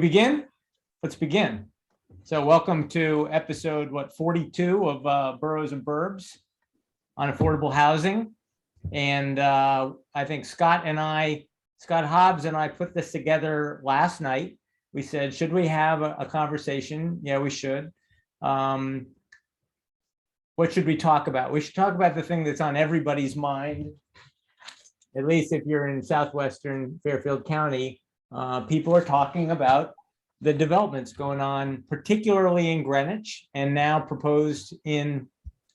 Begin? Let's begin. So welcome to episode 42 of Boroughs and Burbs on affordable housing. And I think Scott Hobbs and I put this together last night. We said, should we have a conversation? Yeah, we should. What should we talk about? We should talk about the thing that's on everybody's mind, at least if you're in southwestern Fairfield County. People are talking about the developments going on, particularly in Greenwich and now proposed in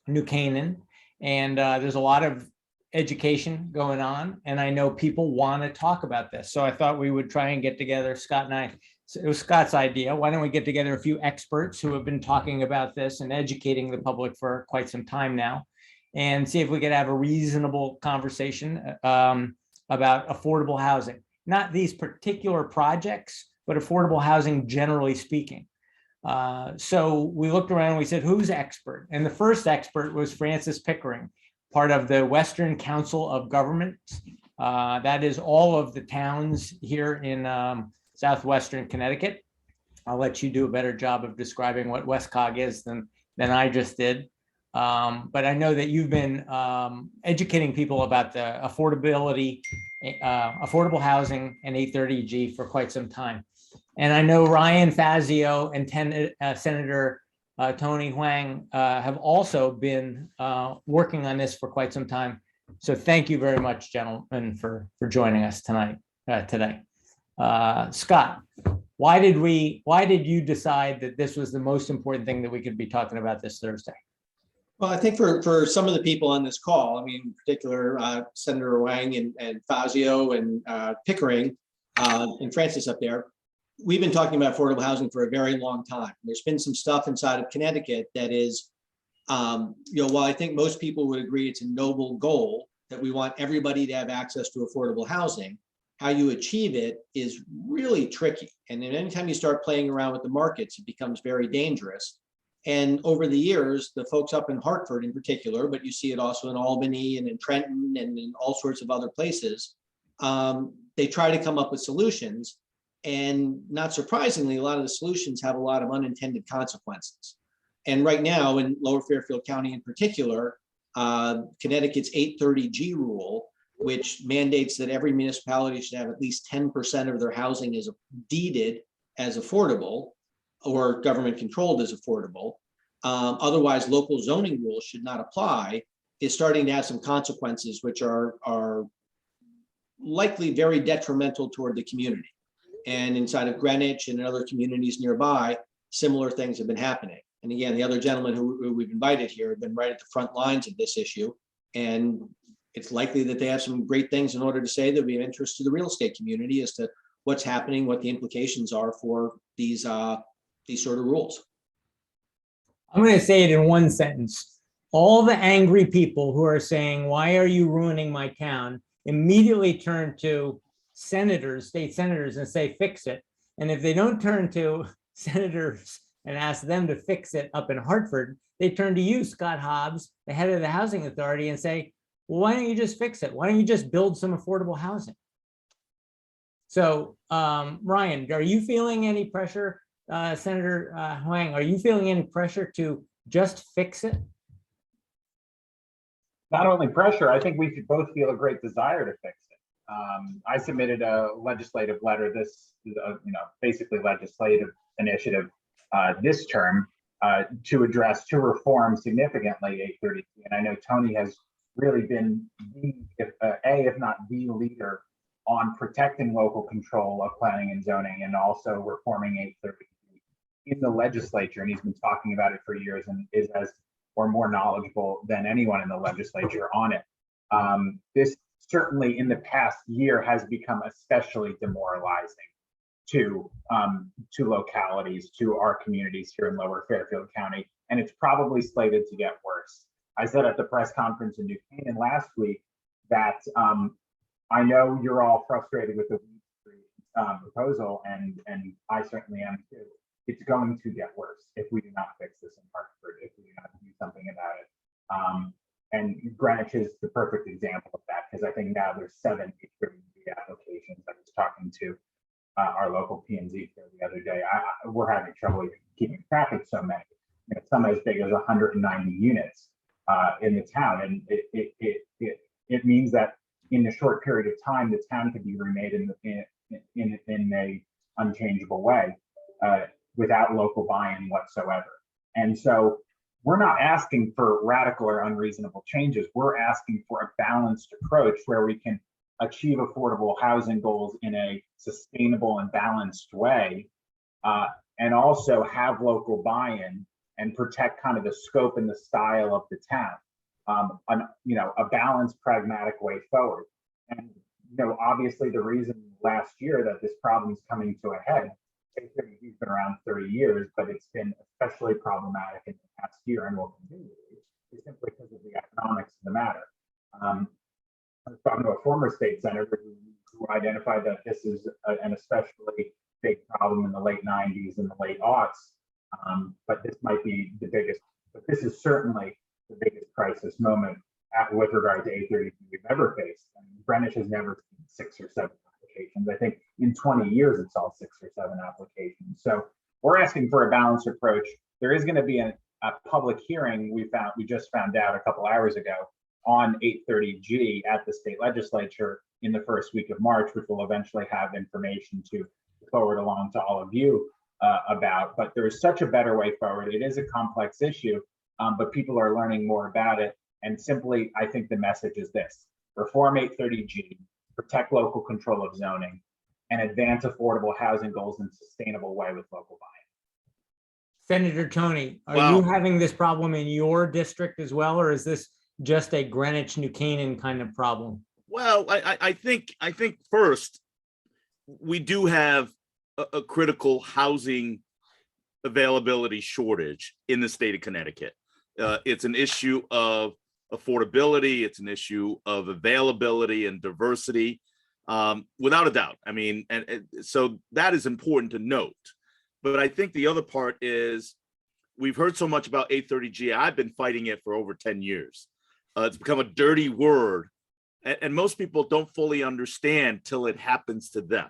New Canaan. And there's a lot of education going on. And I know people want to talk about this. So I thought we would try and get together, Scott and I. It was Scott's idea. Why don't we get together a few experts who have been talking about this and educating the public for quite some time now, and see if we could have a reasonable conversation about affordable housing. Not these particular projects, but affordable housing generally speaking. So we looked around and we said, who's expert? And the first expert was Francis Pickering, part of the Western Council of Governments. That is all of the towns here in southwestern Connecticut. I'll let you do a better job of describing what WestCog is than I just did. But I know that you've been educating people about the affordability, affordable housing and 830G for quite some time. And I know Ryan Fazio and Senator Tony Hwang have also been working on this for quite some time. So thank you very much, gentlemen, for joining us today. Scott, why did you decide that this was the most important thing that we could be talking about this Thursday? Well, I think for some of the people on this call, I mean, in particular, Senator Hwang and Fazio and Pickering and Francis up there, we've been talking about affordable housing for a very long time. There's been some stuff inside of Connecticut that is, while I think most people would agree it's a noble goal that we want everybody to have access to affordable housing, how you achieve it is really tricky. And then anytime you start playing around with the markets, it becomes very dangerous. And over the years, the folks up in Hartford in particular, but you see it also in Albany and in Trenton and in all sorts of other places, they try to come up with solutions. And not surprisingly, a lot of the solutions have a lot of unintended consequences. And right now in Lower Fairfield County in particular, Connecticut's 830G rule, which mandates that every municipality should have at least 10% of their housing is deeded as affordable or government controlled as affordable. Otherwise, local zoning rules should not apply, is starting to have some consequences which are likely very detrimental toward the community. And inside of Greenwich and in other communities nearby, similar things have been happening. And again, the other gentlemen who we've invited here have been right at the front lines of this issue. And it's likely that they have some great things in order to say that would be of interest to the real estate community as to what's happening, what the implications are for these sort of rules. I'm going to say it in one sentence. All the angry people who are saying, why are you ruining my town, immediately turn to senators, state senators, and say, fix it. And if they don't turn to senators and ask them to fix it up in Hartford, they turn to you, Scott Hobbs, the head of the housing authority, and say, well, why don't you just fix it? Why don't you just build some affordable housing? So, Ryan, are you feeling any pressure? Senator Hwang, are you feeling any pressure to just fix it? Not only pressure, I think we should both feel a great desire to fix it. I submitted a legislative letter, this basically legislative initiative this term to reform significantly 830. And I know Tony has really been if not the leader on protecting local control of planning and zoning, and also reforming 830 in the legislature. And he's been talking about it for years and is more knowledgeable than anyone in the legislature on it. This certainly in the past year has become especially demoralizing to localities, to our communities here in Lower Fairfield County, and it's probably slated to get worse. I said at the press conference in New Canaan last week that I know you're all frustrated with the proposal, and I certainly am too. It's going to get worse if we do not fix this in Hartford, if we do not do something about it. And Greenwich is the perfect example of that, because I think now there's 7 applications I was talking to our local P&Z fair the other day. We're having trouble keeping track of so many. You know, some as big as 190 units in the town, and it means that in a short period of time, the town can be remade in a unchangeable way without local buy-in whatsoever. And so we're not asking for radical or unreasonable changes. We're asking for a balanced approach where we can achieve affordable housing goals in a sustainable and balanced way, and also have local buy-in and protect kind of the scope and the style of the town. A balanced, pragmatic way forward. And obviously the reason last year that this problem is coming to a head, he's been around 30 years, but it's been especially problematic in the past year and will continue to be, is simply because of the economics of the matter. I was talking to a former state senator who identified that this is an especially big problem in the late 90s and the late aughts, but this might be the biggest, but this is certainly the biggest crisis moment with regard to 830 we've ever faced. I mean, Greenwich has never seen 6 or 7 applications. I think in 20 years, it's all 6 or 7 applications. So we're asking for a balanced approach. There is going to be a public hearing we just found out a couple hours ago on 830G at the state legislature in the first week of March, which will eventually have information to forward along to all of you about. But there is such a better way forward. It is a complex issue, but people are learning more about it. And simply, I think the message is this: reform 830G, protect local control of zoning, and advance affordable housing goals in a sustainable way with local buy-in. Senator Tony, are Well- you having this problem in your district as well, or is this just a Greenwich, New Canaan kind of problem? Well, I think first, we do have a critical housing availability shortage in the state of Connecticut. It's an issue of affordability. It's an issue of availability and diversity, without a doubt. I mean, and so that is important to note. But I think the other part is we've heard so much about 830G. I've been fighting it for over 10 years. It's become a dirty word, and most people don't fully understand till it happens to them.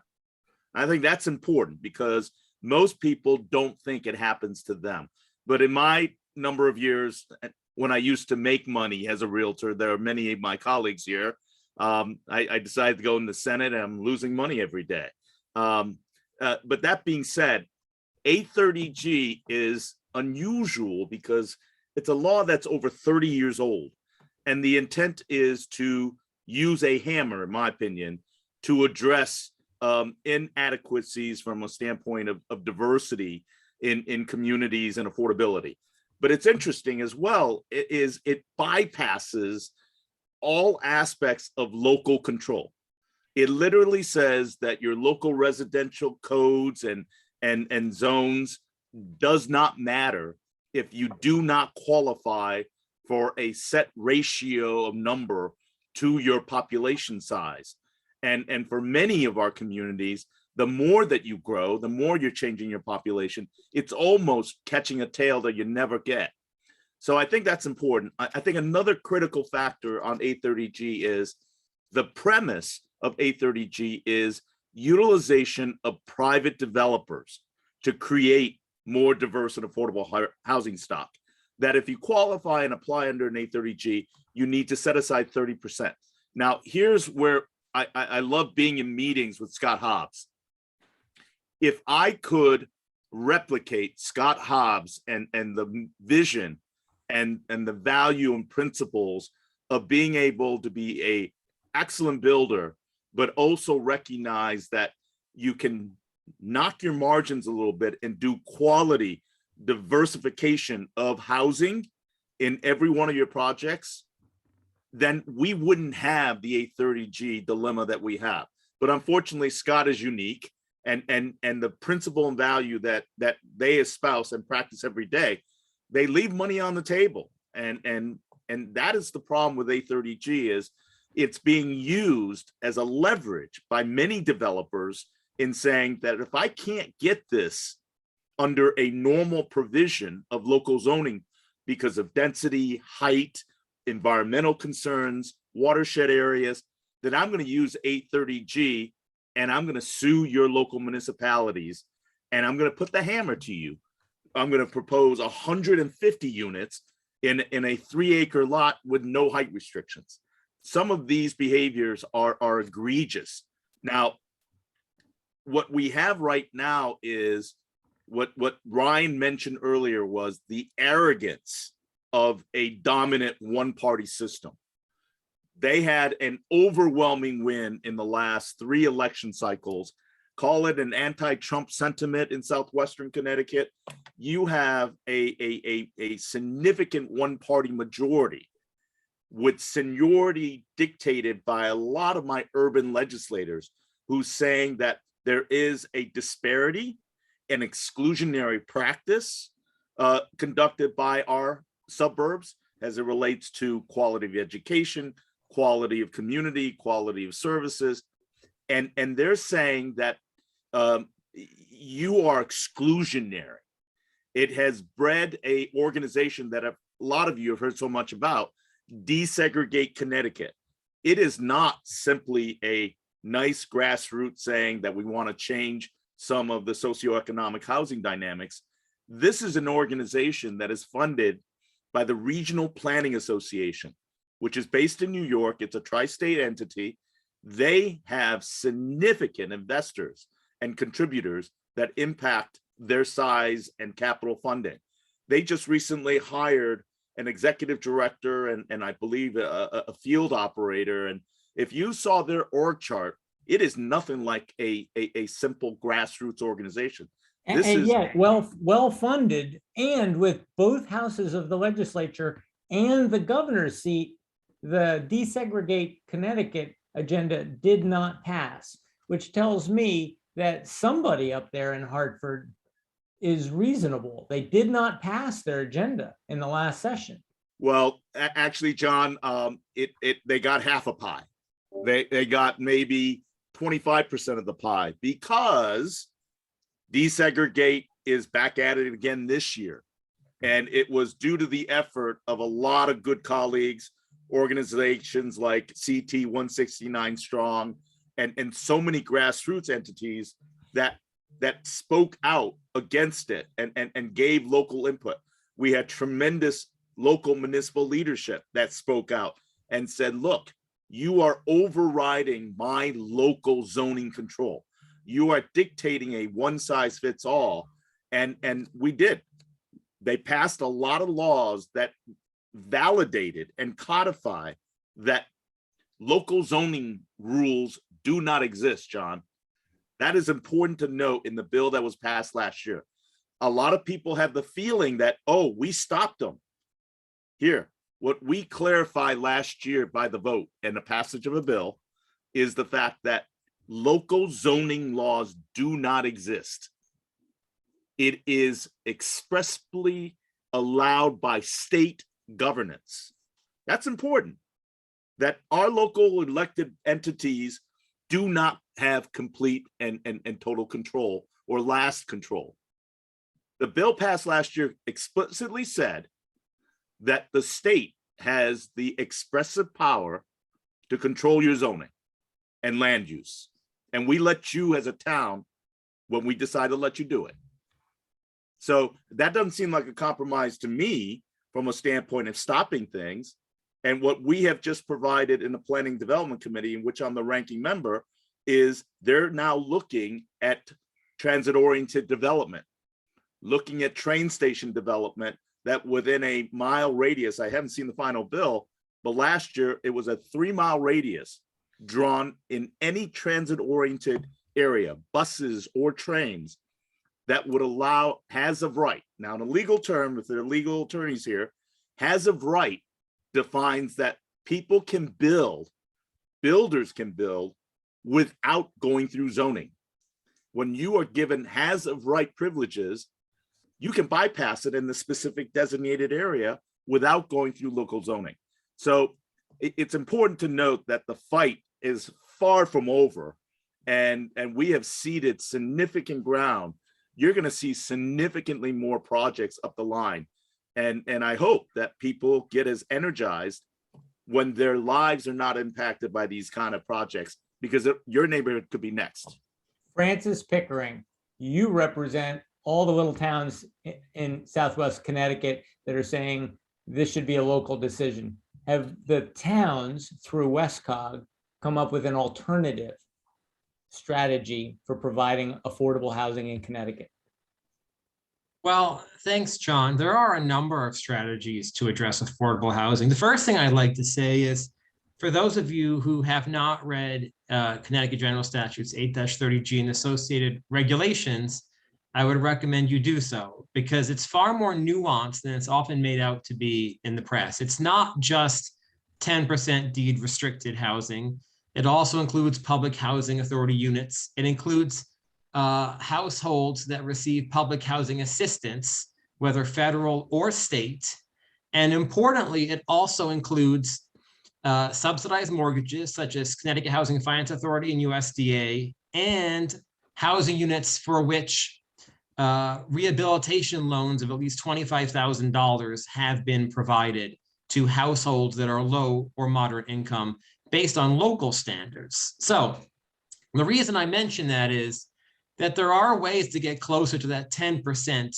I think that's important because most people don't think it happens to them. But in my number of years, when I used to make money as a realtor, there are many of my colleagues here. I decided to go in the Senate, and I'm losing money every day. But that being said, 830G is unusual because it's a law that's over 30 years old. And the intent is to use a hammer, in my opinion, to address inadequacies from a standpoint of diversity in communities and affordability. But it's interesting as well, it bypasses all aspects of local control. It literally says that your local residential codes and zones does not matter if you do not qualify for a set ratio of number to your population size. And for many of our communities, the more that you grow, the more you're changing your population. It's almost catching a tail that you never get. So I think that's important. I think another critical factor on 830G is the premise of 830G is utilization of private developers to create more diverse and affordable housing stock. That if you qualify and apply under an 830G, you need to set aside 30%. Now, here's where I love being in meetings with Scott Hobbs. If I could replicate Scott Hobbs and the vision and the value and principles of being able to be a excellent builder, but also recognize that you can knock your margins a little bit and do quality diversification of housing in every one of your projects, then we wouldn't have the 830G dilemma that we have. But unfortunately, Scott is unique, and the principle and value that they espouse and practice every day, they leave money on the table. And that is the problem with 830G is it's being used as a leverage by many developers in saying that if I can't get this under a normal provision of local zoning because of density, height, environmental concerns, watershed areas, then I'm going to use 830G and I'm going to sue your local municipalities, and I'm going to put the hammer to you. I'm going to propose 150 units in a 3-acre lot with no height restrictions. Some of these behaviors are egregious. Now, what we have right now is what Ryan mentioned earlier was the arrogance of a dominant one-party system. They had an overwhelming win in the last 3 election cycles. Call it an anti-Trump sentiment in southwestern Connecticut. You have a significant one-party majority with seniority dictated by a lot of my urban legislators who's saying that there is a disparity and exclusionary practice conducted by our suburbs as it relates to quality of education, quality of community, quality of services. And they're saying that you are exclusionary. It has bred a organization that a lot of you have heard so much about, Desegregate Connecticut. It is not simply a nice grassroots saying that we want to change some of the socioeconomic housing dynamics. This is an organization that is funded by the Regional Planning Association, which is based in New York. It's a tri-state entity. They have significant investors and contributors that impact their size and capital funding. They just recently hired an executive director and I believe a field operator. And if you saw their org chart, it is nothing like a simple grassroots organization. And yet well funded, and with both houses of the legislature and the governor's seat, the Desegregate Connecticut agenda did not pass, which tells me that somebody up there in Hartford is reasonable. They did not pass their agenda in the last session. Well, actually, John, they got half a pie. They got maybe 25% of the pie because Desegregate is back at it again this year. And it was due to the effort of a lot of good colleagues, organizations like CT 169 Strong, and so many grassroots entities that spoke out against it and gave local input. We had tremendous local municipal leadership that spoke out and said, look, you are overriding my local zoning control. You are dictating a one size fits all. And we did. They passed a lot of laws that validated and codify that local zoning rules do not exist, John. That is important to note in the bill that was passed last year. A lot of people have the feeling that, oh, we stopped them. Here, what we clarified last year by the vote and the passage of a bill is the fact that local zoning laws do not exist. It is expressly allowed by state governance. That's important, that our local elected entities do not have complete and total control or last control. The bill passed last year explicitly said that the state has the expressive power to control your zoning and land use. And we let you as a town when we decide to let you do it. So that doesn't seem like a compromise to me from a standpoint of stopping things. And what we have just provided in the Planning Development Committee, in which I'm the ranking member, is they're now looking at transit-oriented development, looking at train station development that within a mile radius, I haven't seen the final bill, but last year it was a 3-mile radius drawn in any transit-oriented area, buses or trains, that would allow has of right. Now, in a legal term, if there are legal attorneys here, has of right defines that people can build, builders can build without going through zoning. When you are given has of right privileges, you can bypass it in the specific designated area without going through local zoning. So it's important to note that the fight is far from over, and we have ceded significant ground. You're going to see significantly more projects up the line. And I hope that people get as energized when their lives are not impacted by these kind of projects because your neighborhood could be next. Francis Pickering, you represent all the little towns in Southwest Connecticut that are saying this should be a local decision. Have the towns through WestCog come up with an alternative strategy for providing affordable housing in Connecticut? Well, thanks, John. There are a number of strategies to address affordable housing. The first thing I'd like to say is, for those of you who have not read Connecticut General Statutes 8-30G and associated regulations, I would recommend you do so, because it's far more nuanced than it's often made out to be in the press. It's not just 10% deed restricted housing. It also includes public housing authority units. It includes households that receive public housing assistance, whether federal or state. And importantly, it also includes subsidized mortgages such as Connecticut Housing Finance Authority and USDA, and housing units for which rehabilitation loans of at least $25,000 have been provided to households that are low or moderate income based on local standards. So the reason I mention that is that there are ways to get closer to that 10%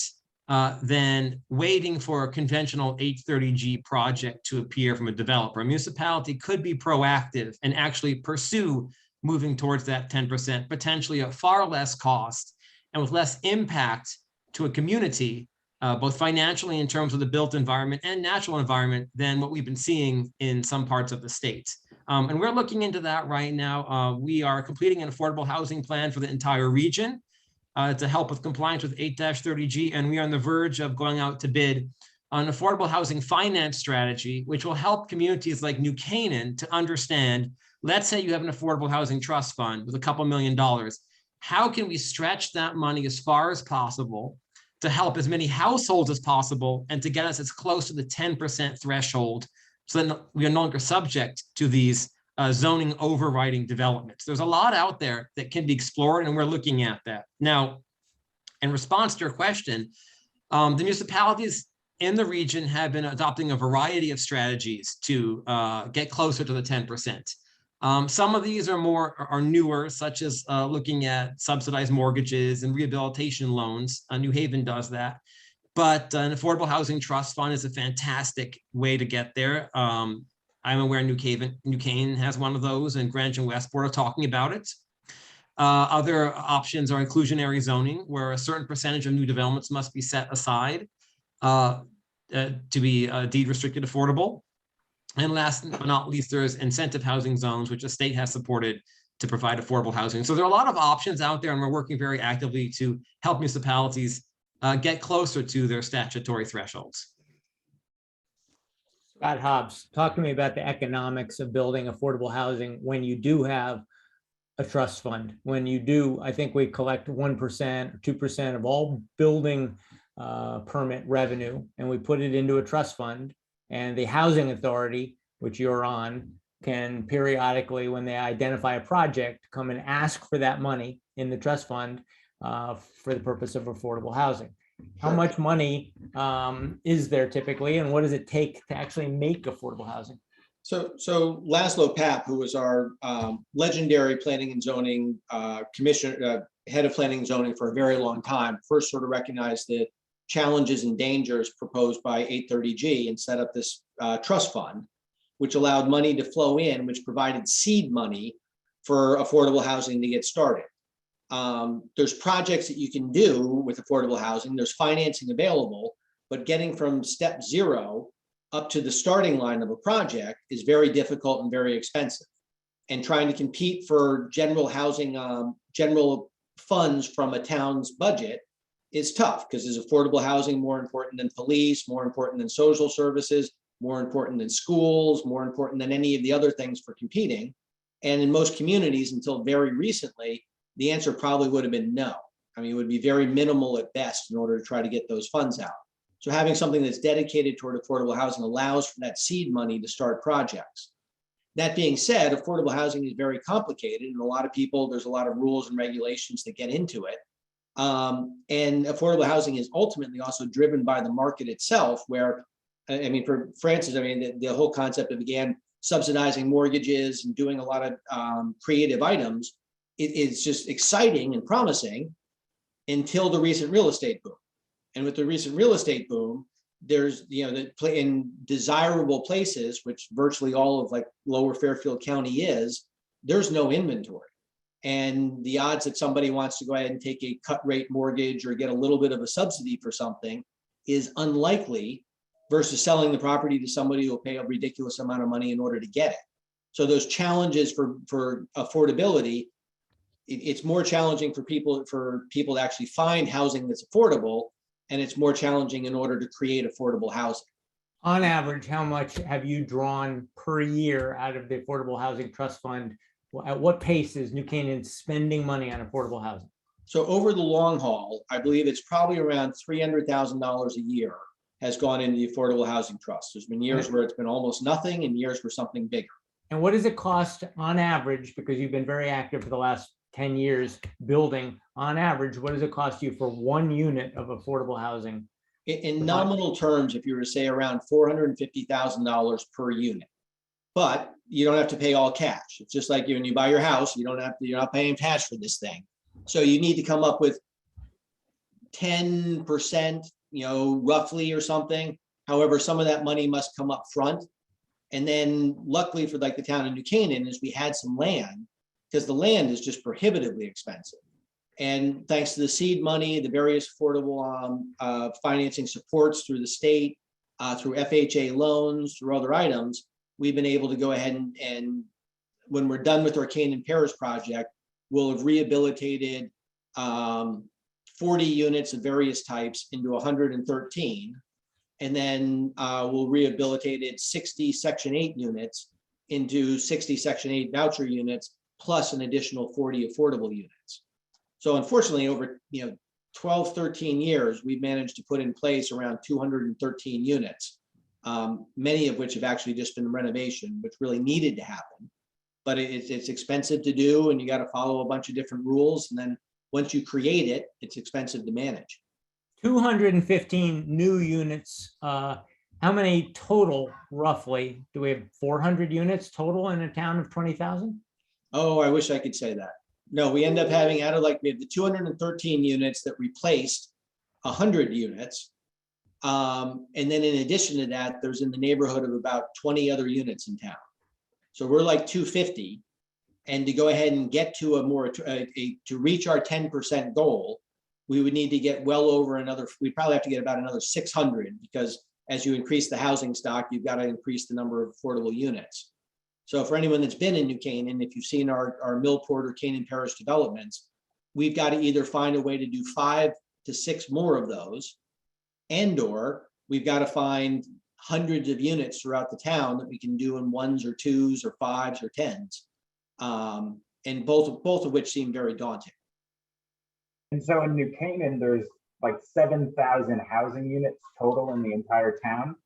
than waiting for a conventional 830G project to appear from a developer. A municipality could be proactive and actually pursue moving towards that 10%, potentially at far less cost and with less impact to a community, both financially in terms of the built environment and natural environment, than what we've been seeing in some parts of the state. And we're looking into that right now. We are completing an affordable housing plan for the entire region to help with compliance with 8-30G, and we are on the verge of going out to bid on an affordable housing finance strategy, which will help communities like New Canaan to understand, let's say you have an affordable housing trust fund with a couple $1 million. How can we stretch that money as far as possible to help as many households as possible and to get us as close to the 10% threshold so that we are no longer subject to these zoning overriding developments? There's a lot out there that can be explored, and we're looking at that. Now, in response to your question, the municipalities in the region have been adopting a variety of strategies to get closer to the 10%. Some of these are newer, such as looking at subsidized mortgages and rehabilitation loans. New Haven does that. But an affordable housing trust fund is a fantastic way to get there. I'm aware New Canaan has one of those, and Greenwich and Westport are talking about it. Other options are inclusionary zoning, where a certain percentage of new developments must be set aside to be deed restricted affordable. And last but not least, there's incentive housing zones, which the state has supported to provide affordable housing. So there are a lot of options out there, and we're working very actively to help municipalities get closer to their statutory thresholds. Scott Hobbs, talk to me about the economics of building affordable housing when you do have a trust fund. When you do, I think we collect 1% or 2% of all building permit revenue, and we put it into a trust fund. And the housing authority, which you're on, can periodically, when they identify a project, come and ask for that money in the trust fund for the purpose of affordable housing. How much money is there typically, and what does it take to actually make affordable housing? So Laszlo Papp, who was our legendary planning and zoning commissioner, head of planning and zoning for a very long time, first sort of recognized the challenges and dangers proposed by 830G and set up this trust fund, which allowed money to flow in, which provided seed money for affordable housing to get started. There's projects that you can do with affordable housing. There's financing available, but getting from step 0 up to the starting line of a project is very difficult and very expensive. And trying to compete for general housing, general funds from a town's budget is tough, because is affordable housing more important than police, more important than social services, more important than schools, more important than any of the other things for competing? And in most communities, until very recently, the answer probably would have been no. I mean, it would be very minimal at best in order to try to get those funds out. So having something that's dedicated toward affordable housing allows for that seed money to start projects. That being said, affordable housing is very complicated, and a lot of people, there's a lot of rules and regulations that get into it. And affordable housing is ultimately also driven by the market itself, where, I mean, for Francis, I mean, the whole concept began subsidizing mortgages and doing a lot of creative items. It's just exciting and promising until the recent real estate boom. And with the recent real estate boom, there's, in desirable places, which virtually all of like Lower Fairfield County is, there's no inventory. And the odds that somebody wants to go ahead and take a cut rate mortgage or get a little bit of a subsidy for something is unlikely versus selling the property to somebody who will pay a ridiculous amount of money in order to get it. So those challenges for affordability, it's more challenging for people to actually find housing that's affordable, and it's more challenging in order to create affordable housing. On average, how much have you drawn per year out of the Affordable Housing Trust Fund? At what pace is New Canaan spending money on affordable housing? So over the long haul, I believe it's probably around $300,000 a year has gone into the Affordable Housing Trust. There's been years where it's been almost nothing and years for something bigger. And what does it cost on average, because you've been very active for the last 10 years building, on average, what does it cost you for one unit of affordable housing? In nominal terms, if you were to say around $450,000 per unit, but you don't have to pay all cash. It's just like when you buy your house, you're not paying cash for this thing. So you need to come up with 10%, roughly or something. However, some of that money must come up front. And then luckily for like the town of New Canaan is we had some land, because the land is just prohibitively expensive. And thanks to the seed money, the various affordable financing supports through the state, through FHA loans, through other items, we've been able to go ahead and when we're done with our Canaan Parish project, we'll have rehabilitated 40 units of various types into 113. And then we'll rehabilitated 60 Section 8 units into 60 Section 8 voucher units, plus an additional 40 affordable units. So unfortunately, over 12, 13 years, we've managed to put in place around 213 units, many of which have actually just been renovation, which really needed to happen. But it's expensive to do, and you got to follow a bunch of different rules. And then once you create it, it's expensive to manage. 215 new units. How many total, roughly? Do we have 400 units total in a town of 20,000? Oh, I wish I could say that. No, we end up having we have the 213 units that replaced 100 units. And then in addition to that, there's in the neighborhood of about 20 other units in town. So we're like 250. And to go ahead and get to to reach our 10% goal, we would need to get well over we'd probably have to get about another 600, because as you increase the housing stock, you've got to increase the number of affordable units. So for anyone that's been in New Canaan, if you've seen our Millport or Canaan Parish developments, we've got to either find a way to do 5 to 6 more of those, or we've got to find hundreds of units throughout the town that we can do in 1s or 2s or 5s or 10s. And both of which seem very daunting. And so in New Canaan, there's like 7,000 housing units total in the entire town.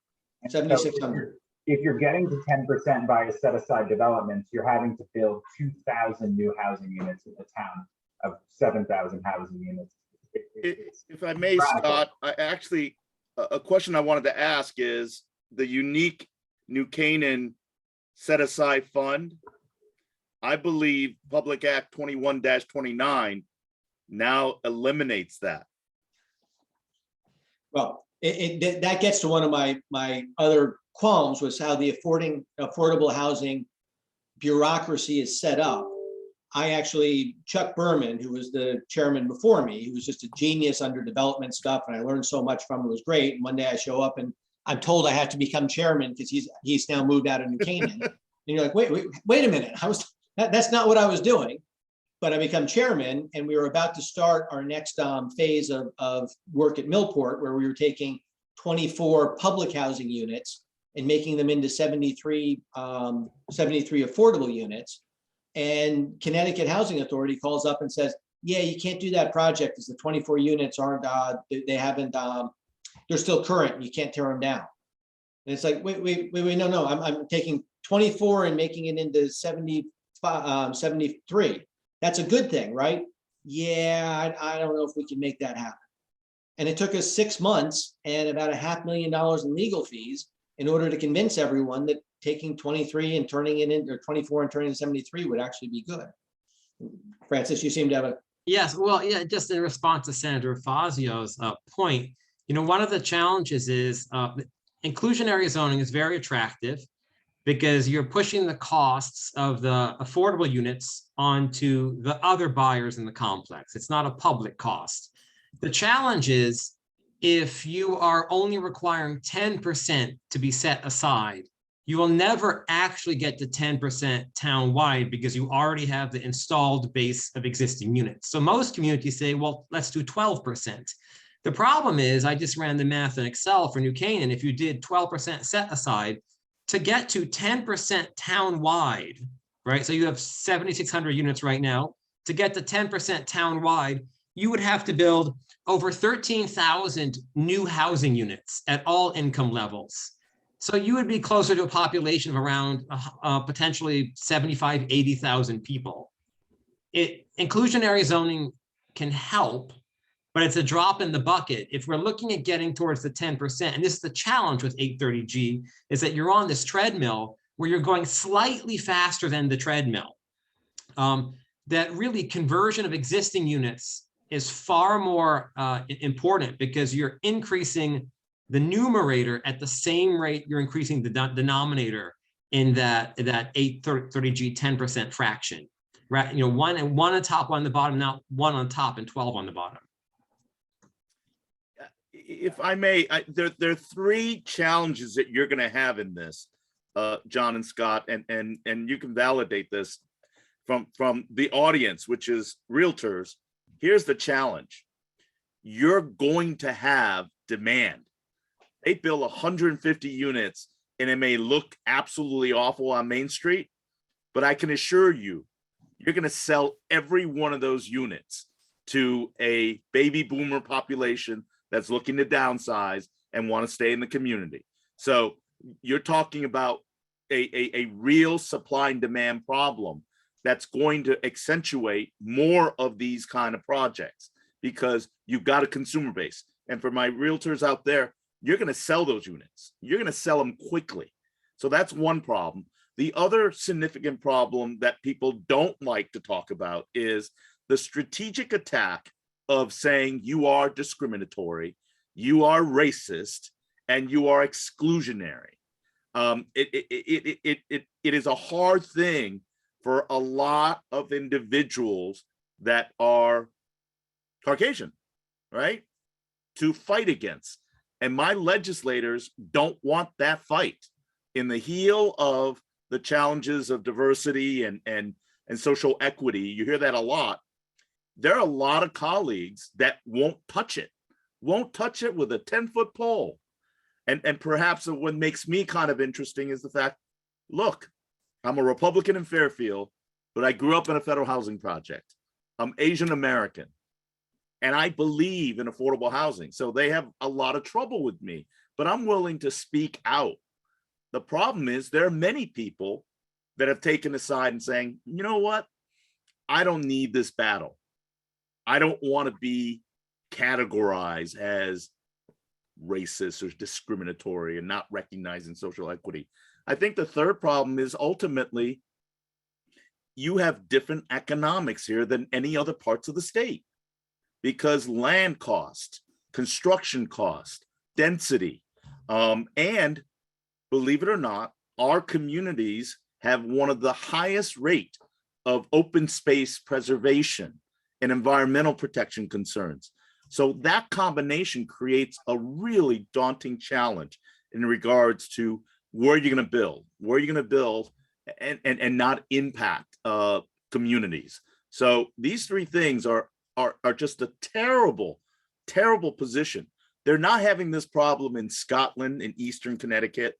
7,600. If you're getting to 10% by set aside developments, you're having to build 2,000 new housing units in the town of 7,000 housing units. If I may, Scott, a question I wanted to ask is the unique New Canaan set aside fund. I believe Public Act 21-29 now eliminates that. Well, that gets to one of my other qualms, was how the affordable housing bureaucracy is set up. Chuck Berman, who was the chairman before me, he was just a genius under development stuff, and I learned so much from him. It was great. And one day I show up and I'm told I have to become chairman because he's now moved out of New Canaan. And you're like, wait a minute. That's not what I was doing. But I become chairman, and we were about to start our next phase of work at Millport, where we were taking 24 public housing units and making them into 73 affordable units. And Connecticut Housing Authority calls up and says, yeah, you can't do that project because the 24 units aren't, they're still current and you can't tear them down. And it's like, wait, no, I'm taking 24 and making it into 73. That's a good thing, right? Yeah, I don't know if we can make that happen. And it took us 6 months and about $500,000 in legal fees in order to convince everyone that taking 23 and turning it into 24 and turning it into 73 would actually be good. Francis, you seem to have a. Yes, well, yeah, just in response to Senator Fazio's point, one of the challenges is inclusionary zoning is very attractive because you're pushing the costs of the affordable units onto the other buyers in the complex. It's not a public cost. The challenge is if you are only requiring 10% to be set aside, you will never actually get to 10% town-wide because you already have the installed base of existing units. So most communities say, well, let's do 12%. The problem is, I just ran the math in Excel for New Canaan. If you did 12% set aside, to get to 10% town-wide, right? So you have 7,600 units right now. To get to 10% town-wide, you would have to build over 13,000 new housing units at all income levels. So you would be closer to a population of around potentially 75, 80,000 people. Inclusionary zoning can help, but it's a drop in the bucket. If we're looking at getting towards the 10%, and this is the challenge with 830G, is that you're on this treadmill where you're going slightly faster than the treadmill. That really conversion of existing units is far more important because you're increasing the numerator at the same rate you're increasing the denominator in that 830G 10% fraction, right? One on top, one on the bottom, not one on top and 12 on the bottom. If I may, there are three challenges that you're going to have in this, John and Scott, and you can validate this from the audience, which is realtors. Here's the challenge. You're going to have demand. They build 150 units and it may look absolutely awful on Main Street, but I can assure you, you're going to sell every one of those units to a baby boomer population that's looking to downsize and want to stay in the community. So you're talking about a real supply and demand problem that's going to accentuate more of these kind of projects because you've got a consumer base. And for my realtors out there, you're going to sell those units. You're going to sell them quickly. So that's one problem. The other significant problem that people don't like to talk about is the strategic attack of saying you are discriminatory, you are racist, and you are exclusionary. It is a hard thing for a lot of individuals that are Caucasian, right, to fight against. And my legislators don't want that fight. In the heel of the challenges of diversity and social equity, you hear that a lot. There are a lot of colleagues that won't touch it with a 10-foot pole. And perhaps what makes me kind of interesting is the fact, look, I'm a Republican in Fairfield, but I grew up in a federal housing project. I'm Asian American, and I believe in affordable housing. So they have a lot of trouble with me, but I'm willing to speak out. The problem is there are many people that have taken a side and saying, you know what? I don't need this battle. I don't want to be categorized as racist or discriminatory and not recognizing social equity. I think the third problem is ultimately you have different economics here than any other parts of the state because land cost, construction cost, density, and believe it or not, our communities have one of the highest rate of open space preservation and environmental protection concerns. So that combination creates a really daunting challenge in regards to where you're going to build, and not impact communities. So these three things are just a terrible, terrible position. They're not having this problem in Scotland, in Eastern Connecticut,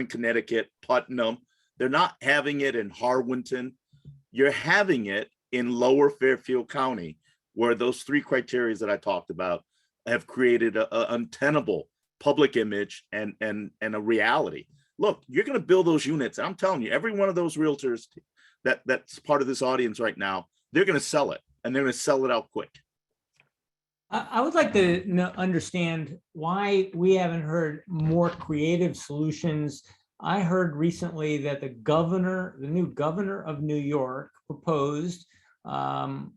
Connecticut, Putnam. They're not having it in Harwinton. You're having it in Lower Fairfield County, where those three criteria that I talked about have created an untenable public image and a reality. Look, you're going to build those units. I'm telling you, every one of those realtors that's part of this audience right now, they're going to sell it, and they're going to sell it out quick. I would like to understand why we haven't heard more creative solutions I heard recently that the new governor of New York proposed an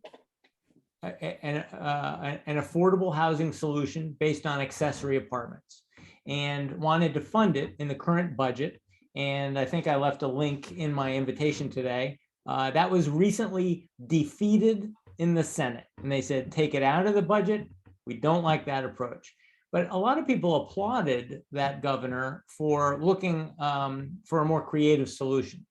affordable housing solution based on accessory apartments and wanted to fund it in the current budget. And I think I left a link in my invitation today. That was recently defeated in the Senate. And they said, take it out of the budget. We don't like that approach. But a lot of people applauded that governor for looking for a more creative solution.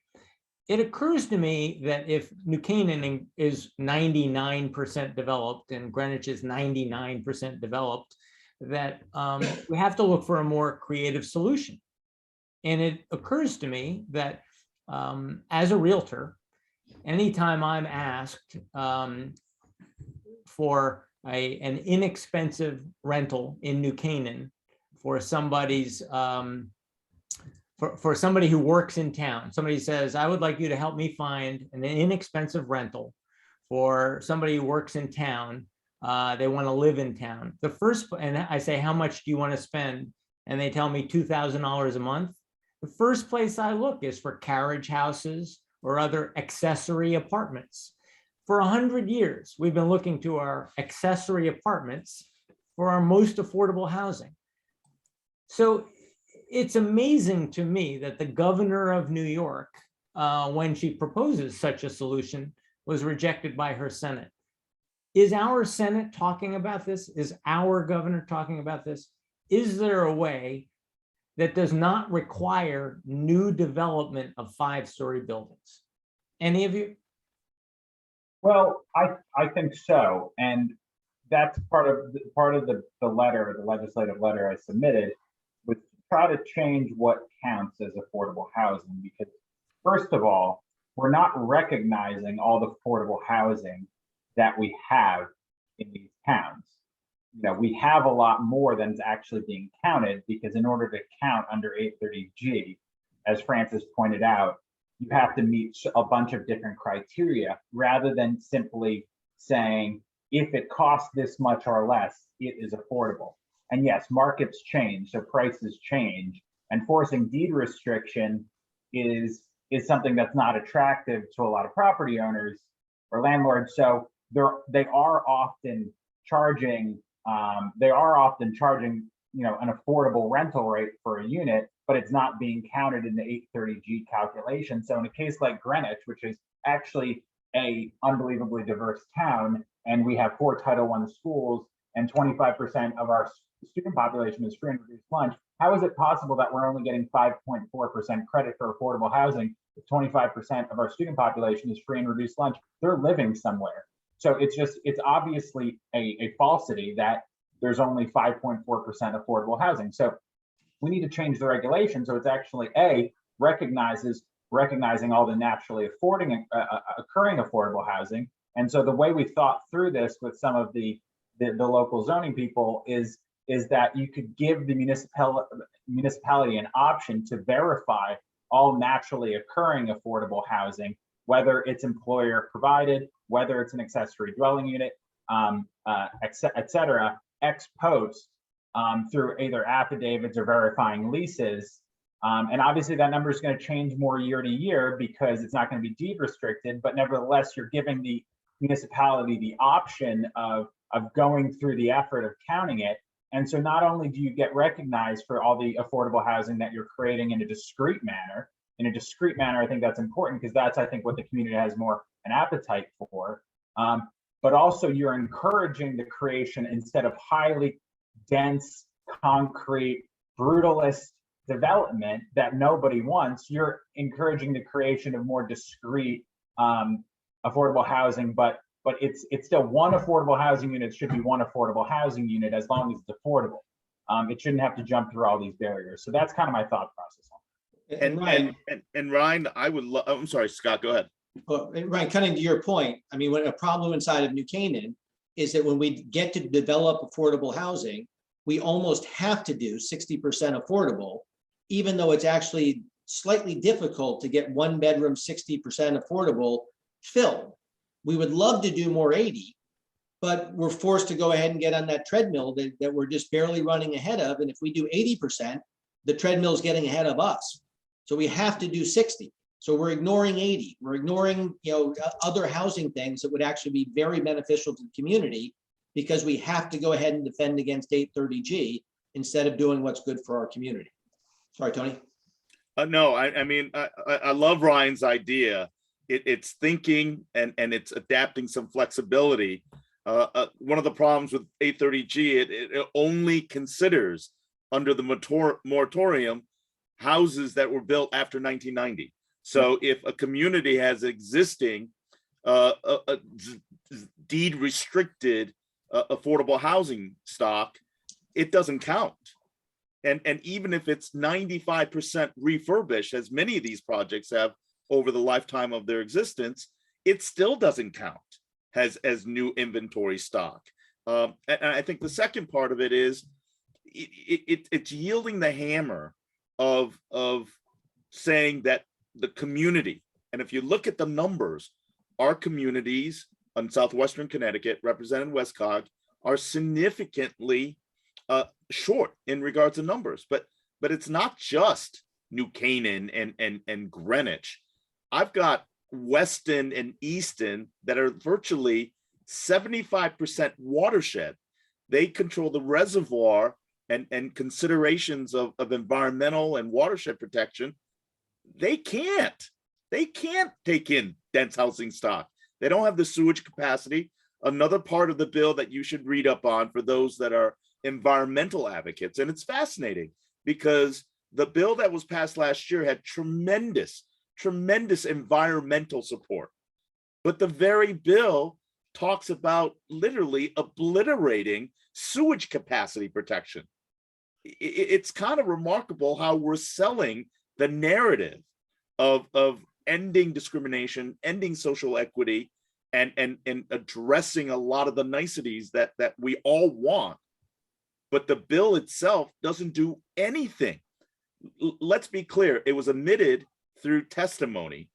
It occurs to me that if New Canaan is 99% developed and Greenwich is 99% developed, that we have to look for a more creative solution. And it occurs to me that as a realtor, anytime I'm asked for an inexpensive rental in New Canaan for somebody's for somebody who works in town, somebody says, I would like you to help me find an inexpensive rental for somebody who works in town. They want to live in town. The first, and I say, how much do you want to spend? And they tell me $2,000 a month. The first place I look is for carriage houses or other accessory apartments. For 100 years, we've been looking to our accessory apartments for our most affordable housing. So it's amazing to me that the governor of New York, when she proposes such a solution, was rejected by her Senate. Is our Senate talking about this? Is our governor talking about this? Is there a way that does not require new development of 5-story buildings? Any of you? Well, I think so, and that's part of the letter, the legislative letter I submitted, was to try to change what counts as affordable housing. Because first of all, we're not recognizing all the affordable housing that we have in these towns. You know, we have a lot more than is actually being counted, because in order to count under 830G, as Francis pointed out, you have to meet a bunch of different criteria rather than simply saying, if it costs this much or less, it is affordable. And yes, markets change, so prices change, and forcing deed restriction is something that's not attractive to a lot of property owners or landlords. So they are often charging, you know, an affordable rental rate for a unit, but it's not being counted in the 830G calculation. So in a case like Greenwich, which is actually a unbelievably diverse town, and we have 4 Title I schools, and 25% of our student population is free and reduced lunch, how is it possible that we're only getting 5.4% credit for affordable housing if 25% of our student population is free and reduced lunch? They're living somewhere. So it's obviously a falsity that there's only 5.4% affordable housing. So we need to change the regulation so it's actually recognizing all the naturally occurring affordable housing. And so the way we thought through this with some of the local zoning people is that you could give the municipality an option to verify all naturally occurring affordable housing, whether it's employer provided, whether it's an accessory dwelling unit, et cetera, ex post, through either affidavits or verifying leases. And obviously that number is going to change more year to year because it's not going to be deed restricted, but nevertheless, you're giving the municipality the option of going through the effort of counting it. And so not only do you get recognized for all the affordable housing that you're creating in a discrete manner, I think that's important because that's, I think, what the community has more an appetite for. But also you're encouraging the creation, instead of highly dense, concrete, brutalist development that nobody wants, you're encouraging the creation of more discrete affordable housing, but it's still one affordable housing unit. Should be one affordable housing unit as long as it's affordable. It shouldn't have to jump through all these barriers. So that's kind of my thought process on it. And Ryan, I would love, I'm sorry, Scott, go ahead. Well, Ryan, cutting to your point, I mean, what a problem inside of New Canaan is that when we get to develop affordable housing, we almost have to do 60% affordable, even though it's actually slightly difficult to get 1-bedroom 60% affordable filled. We would love to do more 80, but we're forced to go ahead and get on that treadmill that we're just barely running ahead of. And if we do 80%, the treadmill is getting ahead of us. So we have to do 60. So we're ignoring 80. We're ignoring, other housing things that would actually be very beneficial to the community, because we have to go ahead and defend against 830G instead of doing what's good for our community. Sorry, Tony. No, I mean, I love Ryan's idea. It's thinking and it's adapting some flexibility. One of the problems with 830G, it only considers under the moratorium houses that were built after 1990. So if a community has existing deed restricted affordable housing stock, it doesn't count. And even if it's 95% refurbished, as many of these projects have over the lifetime of their existence, it still doesn't count as new inventory stock. And I think the second part of it is it's yielding the hammer of saying that the community, and if you look at the numbers, our communities in southwestern Connecticut, represented Westcog, are significantly short in regards to numbers. But it's not just New Canaan and Greenwich. I've got Weston and Easton that are virtually 75% watershed. They control the reservoir and considerations of environmental and watershed protection. They can't take in dense housing stock. They don't have the sewage capacity. Another part of the bill that you should read up on for those that are environmental advocates. And it's fascinating because the bill that was passed last year had tremendous environmental support. But the very bill talks about literally obliterating sewage capacity protection. It's kind of remarkable how we're selling the narrative of ending discrimination, ending social equity, and addressing a lot of the niceties that we all want. But the bill itself doesn't do anything. Let's be clear, it was admitted through testimony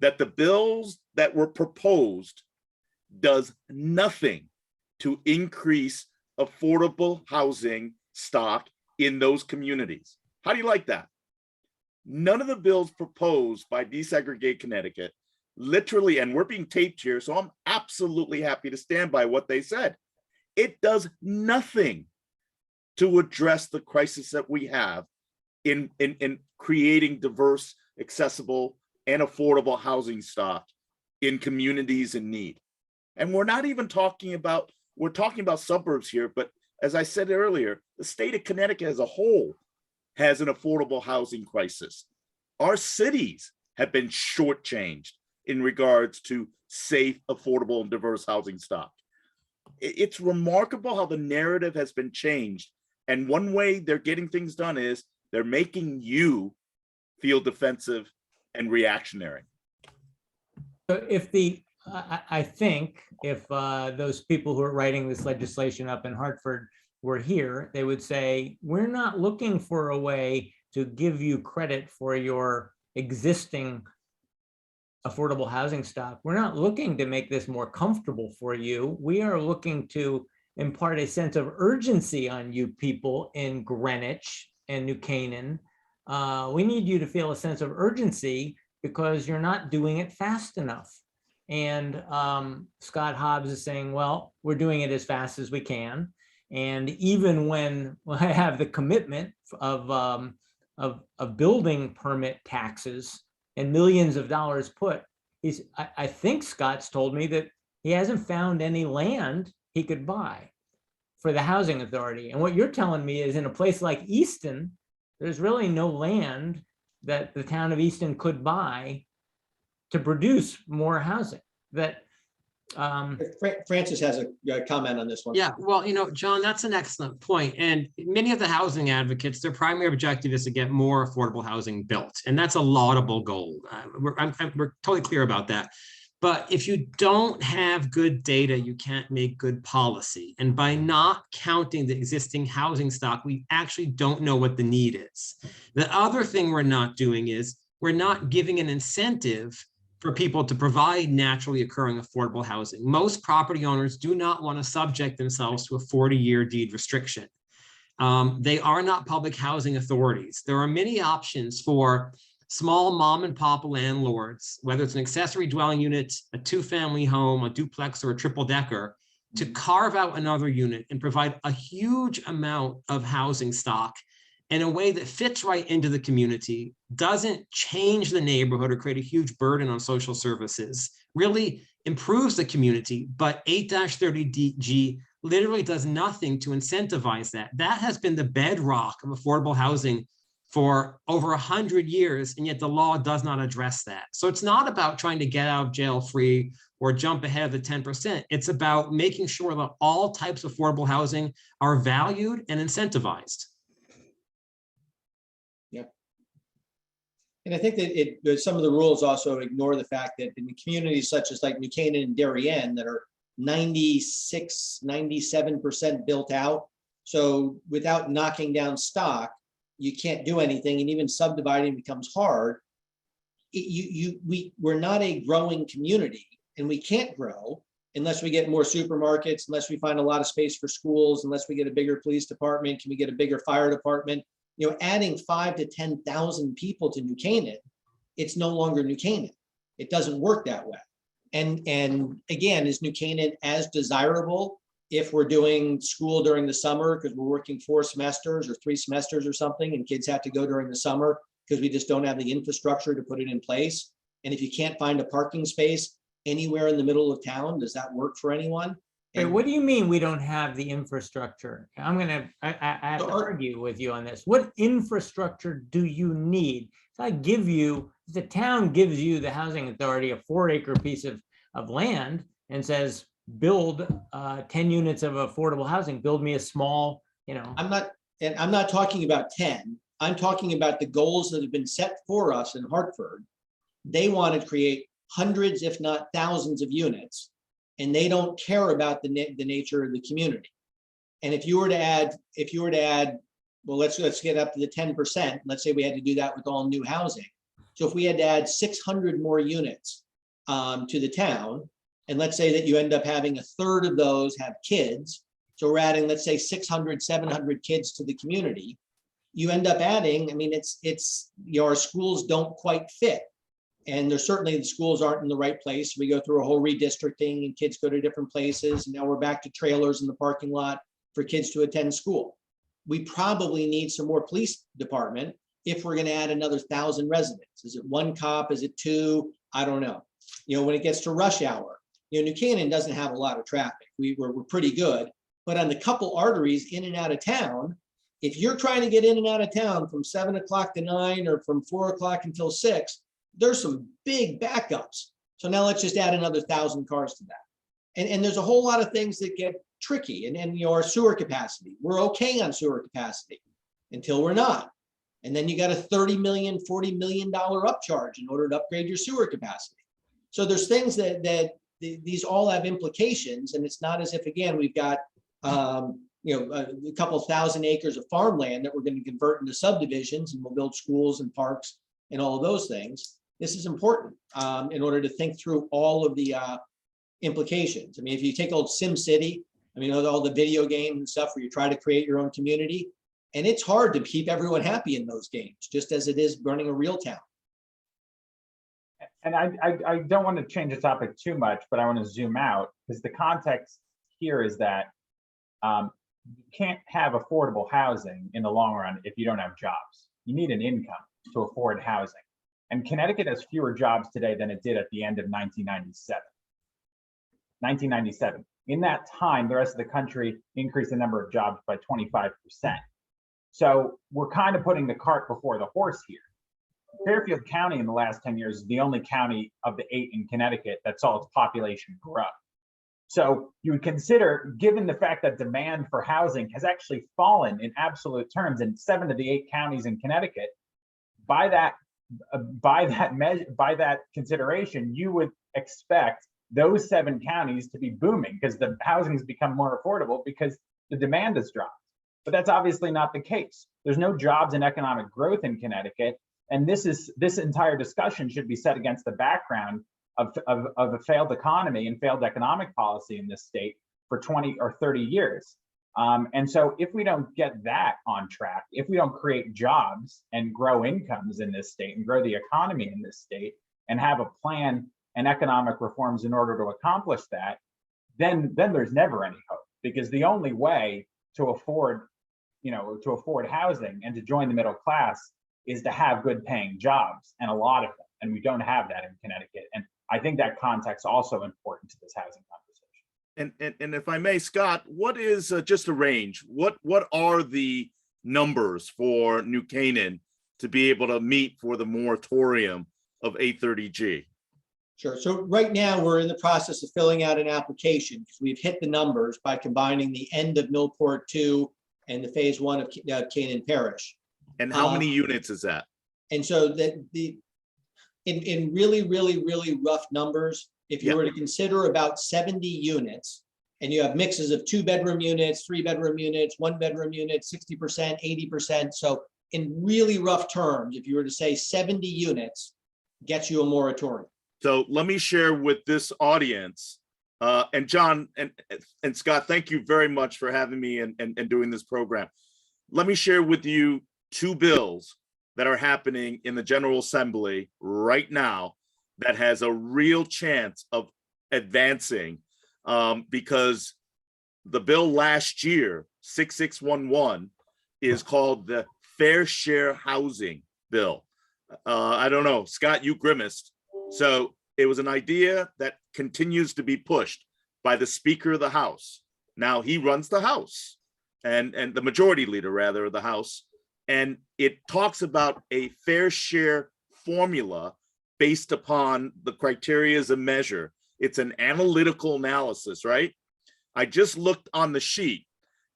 that the bills that were proposed does nothing to increase affordable housing stock in those communities. How do you like that? None of the bills proposed by Desegregate Connecticut, literally, and we're being taped here, so I'm absolutely happy to stand by what they said. It does nothing to address the crisis that we have in creating diverse, accessible, and affordable housing stock in communities in need. And we're not even talking about, we're talking about suburbs here, but as I said earlier, the state of Connecticut as a whole has an affordable housing crisis. Our cities have been shortchanged in regards to safe, affordable, and diverse housing stock. It's remarkable how the narrative has been changed. And one way they're getting things done is they're making you feel defensive and reactionary. So I think if those people who are writing this legislation up in Hartford were here, they would say, we're not looking for a way to give you credit for your existing affordable housing stock. We're not looking to make this more comfortable for you. We are looking to impart a sense of urgency on you people in Greenwich and New Canaan. We need you to feel a sense of urgency because you're not doing it fast enough. And Scott Hobbs is saying, well, we're doing it as fast as we can. And even when I have the commitment of building permit taxes and millions of dollars put, I think Scott's told me that he hasn't found any land he could buy for the housing authority. And what you're telling me is in a place like Easton, there's really no land that the town of Easton could buy to produce more housing. That Francis has a comment on this one. Yeah, well, John, that's an excellent point. And many of the housing advocates, their primary objective is to get more affordable housing built. And that's a laudable goal. We're totally clear about that. But if you don't have good data, you can't make good policy. And by not counting the existing housing stock, we actually don't know what the need is. The other thing we're not doing is we're not giving an incentive for people to provide naturally occurring affordable housing. Most property owners do not want to subject themselves to a 40-year deed restriction. They are not public housing authorities. There are many options for small mom and pop landlords, whether it's an accessory dwelling unit, a two-family home, a duplex, or a triple decker, to carve out another unit and provide a huge amount of housing stock in a way that fits right into the community, doesn't change the neighborhood or create a huge burden on social services, really improves the community, but 8-30G literally does nothing to incentivize that. That has been the bedrock of affordable housing for over 100 years, and yet the law does not address that. So it's not about trying to get out of jail free or jump ahead of the 10%. It's about making sure that all types of affordable housing are valued and incentivized. And I think that some of the rules also ignore the fact that in communities such as like New Canaan and Darien that are 96, 97% built out. So without knocking down stock, you can't do anything, and even subdividing becomes hard. We're not a growing community, and we can't grow unless we get more supermarkets, unless we find a lot of space for schools, unless we get a bigger police department, can we get a bigger fire department? You know, adding 5,000 to 10,000 people to New Canaan, it's no longer New Canaan. It doesn't work that way. And again, is New Canaan as desirable if we're doing school during the summer because we're working 4 semesters or 3 semesters or something, and kids have to go during the summer because we just don't have the infrastructure to put it in place? And if you can't find a parking space anywhere in the middle of town, does that work for anyone? Wait, what do you mean we don't have the infrastructure? I have to argue with you on this. What infrastructure do you need? If the town gives you, the housing authority, a 4-acre piece of land and says, build 10 units of affordable housing, build me a small, I'm not talking about 10. I'm talking about the goals that have been set for us in Hartford. They want to create hundreds, if not thousands of units, and they don't care about the nature of the community. And if you were to add, well, let's get up to the 10%. Let's say we had to do that with all new housing. So if we had to add 600 more units to the town, and let's say that you end up having a third of those have kids. So we're adding, let's say 600, 700 kids to the community. You end up adding, I mean, our schools don't quite fit. And there's certainly the schools aren't in the right place. We go through a whole redistricting and kids go to different places. And now we're back to trailers in the parking lot for kids to attend school. We probably need some more police department if we're going to add another 1,000 residents. Is it 1 cop? Is it 2? I don't know. When it gets to rush hour, New Canaan doesn't have a lot of traffic. We're pretty good, but on the couple arteries in and out of town, if you're trying to get in and out of town from 7 o'clock to 9 or from 4 o'clock until 6, there's some big backups. So now let's just add another 1,000 cars to that. And there's a whole lot of things that get tricky. And our sewer capacity, we're okay on sewer capacity until we're not. And then you got a $30 million, $40 million upcharge in order to upgrade your sewer capacity. So there's things that these all have implications. And it's not as if, again, we've got a couple 1,000 acres of farmland that we're going to convert into subdivisions, and we'll build schools and parks and all of those things. This is important in order to think through all of the implications. I mean, if you take old Sim City, I mean, all the video games and stuff where you try to create your own community, and it's hard to keep everyone happy in those games, just as it is running a real town. And I don't want to change the topic too much, but I want to zoom out because the context here is that you can't have affordable housing in the long run if you don't have jobs. You need an income to afford housing. And Connecticut has fewer jobs today than it did at the end of 1997. In that time, the rest of the country increased the number of jobs by 25%. So we're kind of putting the cart before the horse here. Fairfield County in the last 10 years is the only county of the 8 in Connecticut that saw its population grow. So you would consider, given the fact that demand for housing has actually fallen in absolute terms in 7 of the 8 counties in Connecticut, by that consideration, you would expect those 7 counties to be booming because the housing has become more affordable because the demand has dropped. But that's obviously not the case. There's no jobs and economic growth in Connecticut. And this entire discussion should be set against the background of a failed economy and failed economic policy in this state for 20 or 30 years. And so if we don't get that on track, if we don't create jobs and grow incomes in this state and grow the economy in this state and have a plan and economic reforms in order to accomplish that, then there's never any hope, because the only way to afford, to afford housing and to join the middle class is to have good paying jobs, and a lot of them. And we don't have that in Connecticut. And I think that context also important to this housing conversation. And if I may, Scott, what is just a range? What are the numbers for New Canaan to be able to meet for the moratorium of 830G? Sure. So right now we're in the process of filling out an application because we've hit the numbers by combining the end of Millport 2 and the phase 1 of Canaan Parish. And how many units is that? And so that in really, really, really rough numbers, if you were to consider about 70 units, and you have mixes of 2-bedroom units, 3-bedroom units, 1-bedroom units, 60%, 80%. So in really rough terms, if you were to say 70 units gets you a moratorium. So let me share with this audience, and John and Scott, thank you very much for having me and doing this program. Let me share with you 2 bills that are happening in the General Assembly right now that has a real chance of advancing, because the bill last year, 6611, is called the Fair Share Housing Bill. I don't know, Scott, you grimaced. So it was an idea that continues to be pushed by the Speaker of the House. Now he runs the House, and the majority leader, rather, of the House. And it talks about a fair share formula based upon the criteria as a measure. It's an analytical analysis, right? I just looked on the sheet,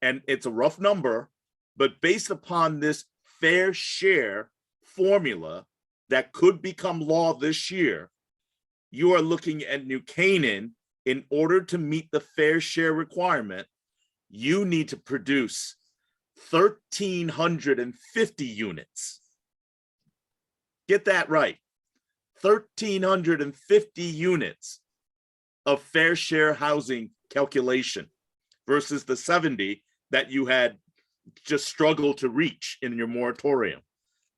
and it's a rough number, but based upon this fair share formula that could become law this year, you are looking at New Canaan. In order to meet the fair share requirement, you need to produce 1,350 units. Get that right. 1,350 units of fair share housing calculation versus the 70 that you had just struggled to reach in your moratorium.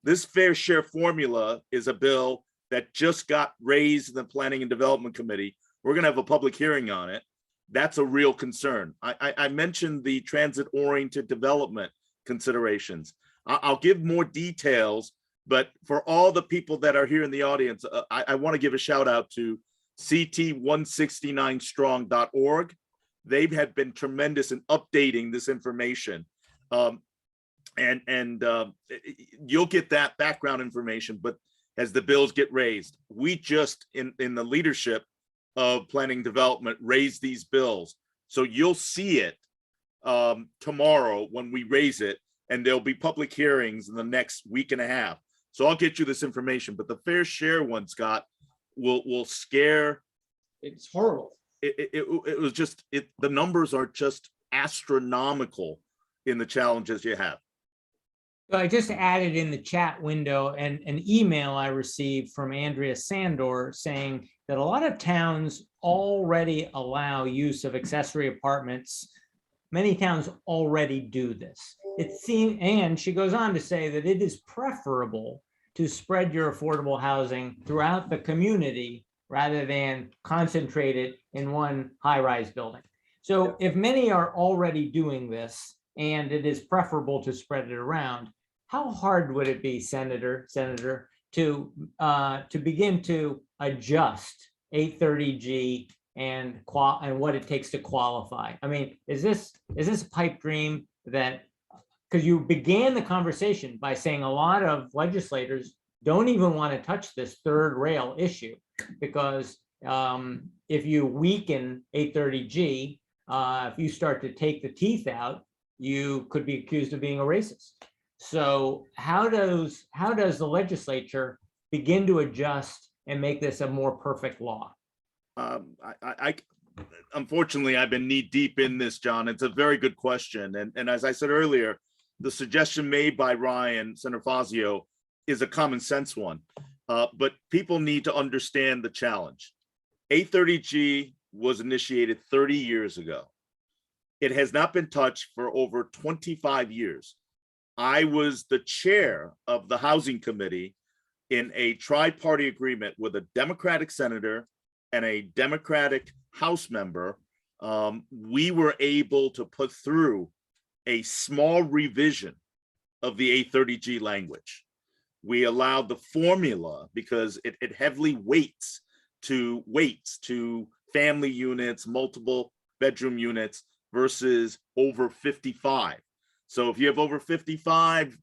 This fair share formula is a bill that just got raised in the Planning and Development Committee. We're going to have a public hearing on it. That's a real concern. I mentioned the transit-oriented development considerations. I'll give more details, but for all the people that are here in the audience, I want to give a shout out to CT169strong.org. They have been tremendous in updating this information. And you'll get that background information, but as the bills get raised, we just in the leadership of planning development raise these bills. So you'll see it tomorrow when we raise it, and there'll be public hearings in the next week and a half. So I'll get you this information, but the fair share one, Scott, will scare. It's horrible. It was just, the numbers are just astronomical in the challenges you have. So I just added in the chat window an email I received from Andrea Sandor saying that a lot of towns already allow use of accessory apartments. Many towns already do this. And she goes on to say that it is preferable to spread your affordable housing throughout the community rather than concentrate it in one high-rise building. So if many are already doing this and it is preferable to spread it around, how hard would it be, Senator, to begin to adjust 830G and what it takes to qualify? I mean, is this a pipe dream that, because you began the conversation by saying a lot of legislators don't even want to touch this third rail issue, because if you weaken 830G, if you start to take the teeth out, you could be accused of being a racist. So how does the legislature begin to adjust and make this a more perfect law? Unfortunately, I've been knee deep in this, John. It's a very good question. And as I said earlier, the suggestion made by Ryan, Senator Fazio, is a common sense one. But people need to understand the challenge. 830G was initiated 30 years ago. It has not been touched for over 25 years. I was the chair of the housing committee in a tri-party agreement with a Democratic senator and a Democratic House member. We were able to put through a small revision of the 830G language. We allowed the formula because it heavily weights to family units, multiple bedroom units versus over 55. So if you have over 55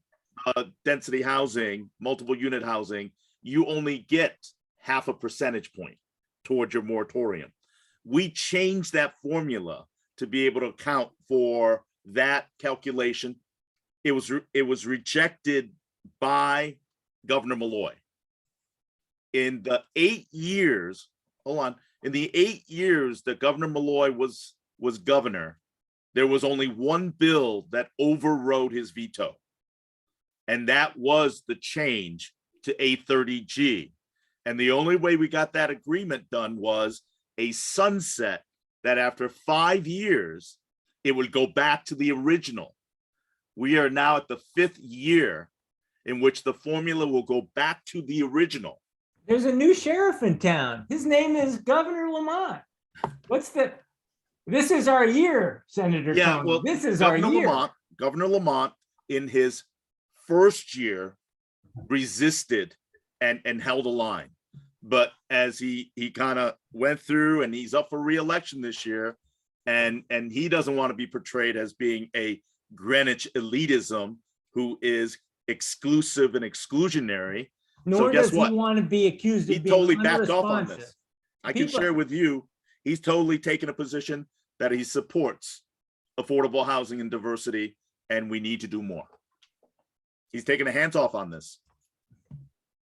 density housing, multiple unit housing, you only get half a percentage point towards your moratorium. We changed that formula to be able to account for that calculation. It was rejected by Governor Malloy. In the 8 years, in the 8 years that Governor Malloy was governor, there was only one bill that overrode his veto. And that was the change to 830G. And the only way we got that agreement done was a sunset that after 5 years, it would go back to the original. We are now at the 5th year in which the formula will go back to the original. There's a new sheriff in town. His name is Governor Lamont. This is our year, Senator Tony. Well, this is Governor our year. Governor Lamont, in his first year, resisted and held a line. But as he kind of went through, and he's up for re-election this year, and he doesn't want to be portrayed as being a Greenwich elitism who is exclusive and exclusionary. Nor so guess does he what? want to be accused of He being totally backed off on unresponsive. this. I can share with you, he's totally taken a position that he supports affordable housing and diversity, and we need to do more. He's taking a hands off on this.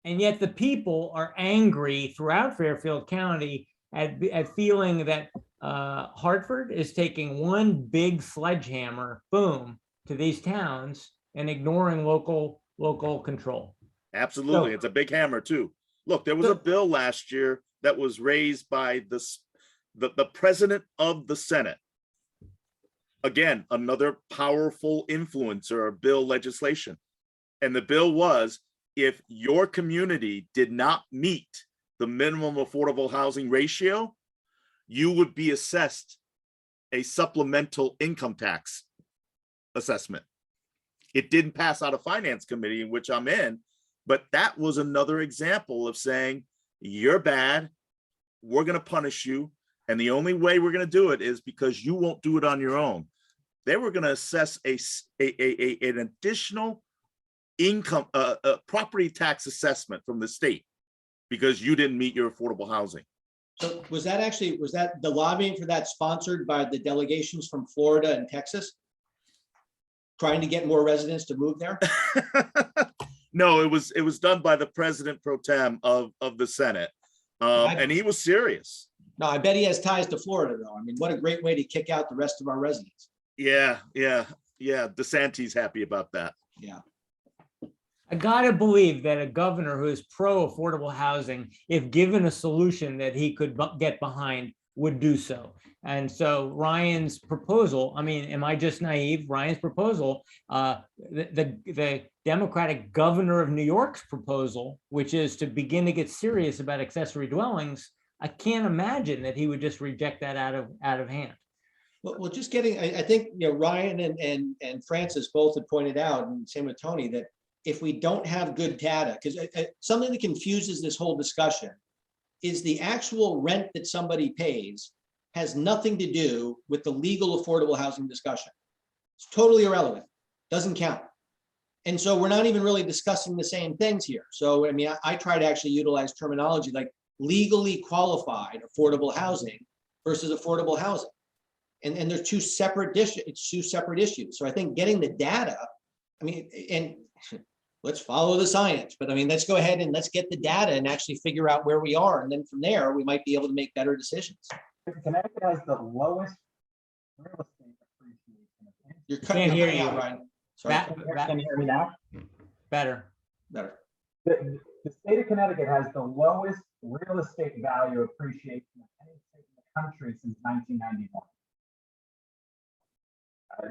And yet the people are angry throughout Fairfield County at feeling that Hartford is taking one big sledgehammer, boom, to these towns and ignoring local control. Absolutely. So- It's a big hammer too. Look, there was a bill last year that was raised by the president of the Senate. Again, another powerful influencer of bill legislation. And the bill was, if your community did not meet the minimum affordable housing ratio, you would be assessed a supplemental income tax assessment. It didn't pass out of finance committee, in which I'm in, but that was another example of saying, you're bad, we're going to punish you. And the only way we're going to do it is because you won't do it on your own. They were going to assess an additional income, property tax assessment from the state because you didn't meet your affordable housing. So was that the lobbying for that sponsored by the delegations from Florida and Texas? Trying to get more residents to move there? No, it was done by the president pro tem of the Senate. And he was serious. No, I bet he has ties to Florida though. I mean, what a great way to kick out the rest of our residents. Yeah. DeSantis happy about that. Yeah. I gotta believe that a governor who is pro affordable housing, if given a solution that he could get behind, would do so. And so Ryan's proposal, I mean, am I just naive? Ryan's proposal, the Democratic governor of New York's proposal, which is to begin to get serious about accessory dwellings, I can't imagine that he would just reject that out of hand. Well, just getting, I think, Ryan and Francis both had pointed out, and same with Tony, that if we don't have good data, because something that confuses this whole discussion is the actual rent that somebody pays has nothing to do with the legal affordable housing discussion. It's totally irrelevant, doesn't count. And so we're not even really discussing the same things here. So, I mean, I try to actually utilize terminology like legally qualified affordable housing versus affordable housing. And there's two separate issues. So I think getting the data, I mean, and let's follow the science, but I mean, let's go ahead and let's get the data and actually figure out where we are. And then from there, we might be able to make better decisions. Connecticut has the lowest real estate appreciation. You're Can't hear cutting out, you. Ryan. Sorry. Can you hear me now? Better. Better. The state of Connecticut has the lowest real estate value appreciation of any state in the country since 1991.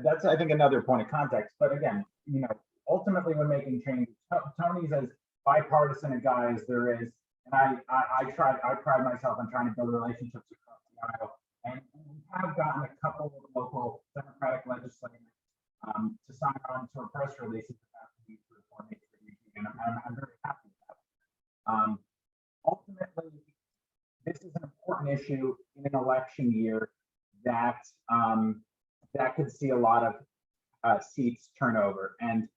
That's, I think, another point of context. But again, you know, ultimately when making changes, Tony's as bipartisan a guy as there is. And I pride myself on trying to build relationships across the aisle. And we have gotten a couple of local Democratic legislators to sign on to a press release after we reform HVAC, and I'm very happy with that. Ultimately, this is an important issue in an election year that that could see a lot of seats turn over, and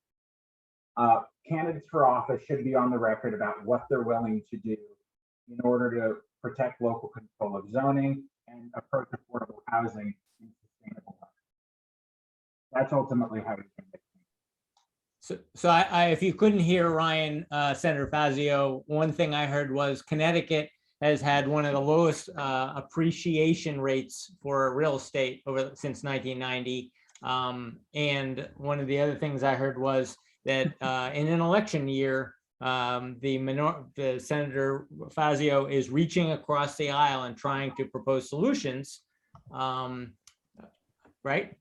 candidates for office should be on the record about what they're willing to do in order to protect local control of zoning and approach affordable housing in sustainable ways. That's ultimately how we can make it. So if you couldn't hear Ryan, Senator Fazio, one thing I heard was Connecticut has had one of the lowest appreciation rates for real estate since 1990. And one of the other things I heard was that in an election year, the Senator Fazio is reaching across the aisle and trying to propose solutions, right?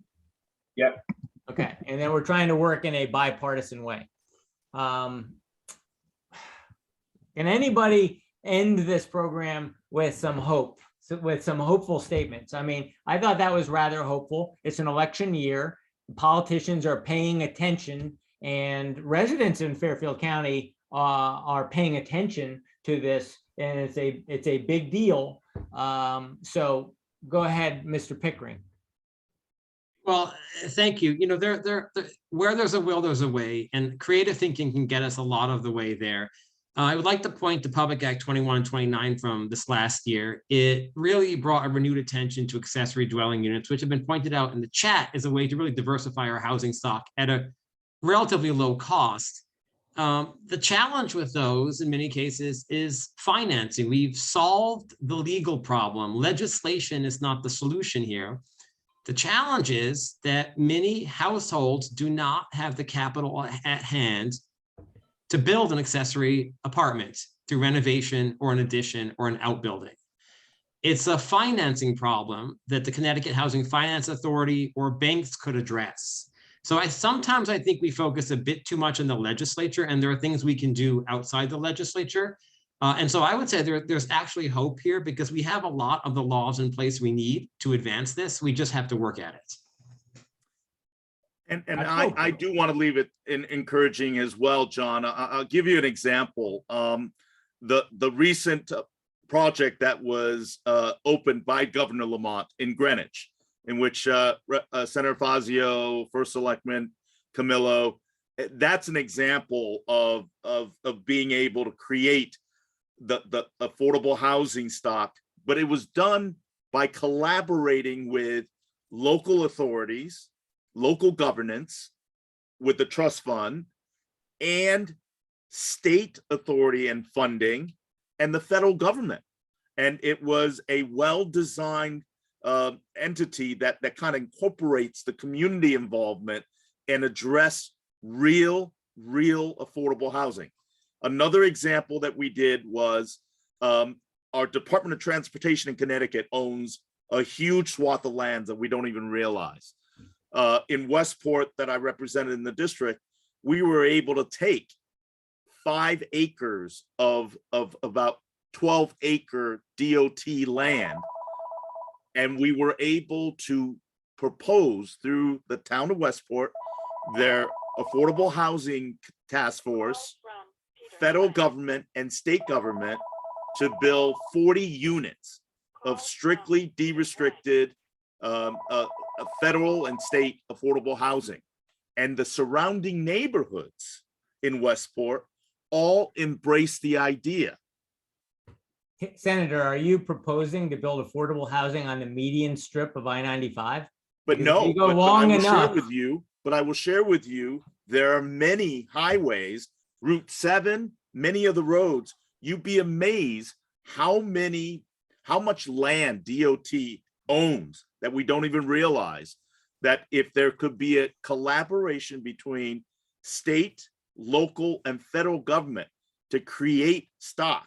Yep. Okay, and then we're trying to work in a bipartisan way. Can anybody end this program with some hope, with some hopeful statements? I mean, I thought that was rather hopeful. It's an election year. Politicians are paying attention, and residents in Fairfield County are paying attention to this, and it's a big deal. So go ahead, Mr. Pickering. Well, thank you. You know, where there's a will, there's a way, and creative thinking can get us a lot of the way there. I would like to point to Public Act 2129 from this last year. It really brought a renewed attention to accessory dwelling units, which have been pointed out in the chat as a way to really diversify our housing stock at a relatively low cost. The challenge with those in many cases is financing. We've solved the legal problem. Legislation is not the solution here. The challenge is that many households do not have the capital at hand to build an accessory apartment through renovation or an addition or an outbuilding. It's a financing problem that the Connecticut Housing Finance Authority or banks could address. So sometimes I think we focus a bit too much on the legislature, and there are things we can do outside the legislature. And so I would say there's actually hope here, because we have a lot of the laws in place we need to advance this. We just have to work at it. And I do want to leave it encouraging as well, John. I'll give you an example. The recent project that was opened by Governor Lamont in Greenwich, in which Senator Fazio, First Selectman Camillo, that's an example of being able to create the affordable housing stock, but it was done by collaborating with local authorities, local governance, with the trust fund, and state authority and funding, and the federal government. And it was a well-designed entity that kind of incorporates the community involvement and address real affordable housing. Another example that we did was our Department of Transportation in Connecticut owns a huge swath of lands that we don't even realize. In Westport, that I represented in the district, we were able to take 5 acres of about 12-acre DOT land, and we were able to propose through the town of Westport, their affordable housing task force, federal government and state government, to build 40 units of strictly de-restricted federal and state affordable housing. And the surrounding neighborhoods in Westport all embrace the idea. Senator, are you proposing to build affordable housing on the median strip of I-95? But no, you go but long I will enough. share with you, but I will share with you, there are many highways, Route 7, many of the roads, you'd be amazed how much land DOT owns that we don't even realize. That if there could be a collaboration between state, local, and federal government to create stock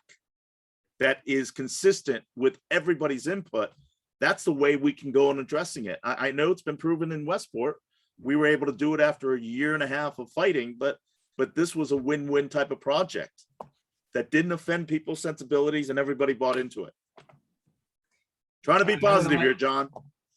that is consistent with everybody's input, that's the way we can go on addressing it. I know it's been proven in Westport, we were able to do it after a year and a half of fighting, but this was a win-win type of project that didn't offend people's sensibilities and everybody bought into it. Trying to be positive here, John.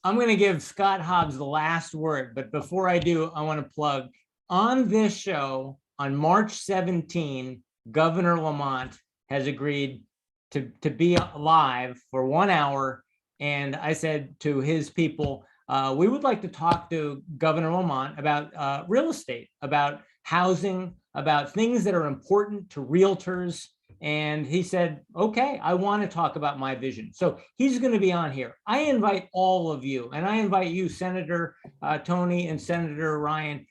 I'm going to give Scott Hobbs the last word, but before I do, I want to plug on this show on March 17, Governor Lamont has agreed to be live for 1 hour. And I said to his people, we would like to talk to Governor Lamont about real estate, about housing, about things that are important to realtors. And he said, okay, I want to talk about my vision. So he's going to be on here. I invite all of you, and I invite you, Senator Tony and Senator Ryan,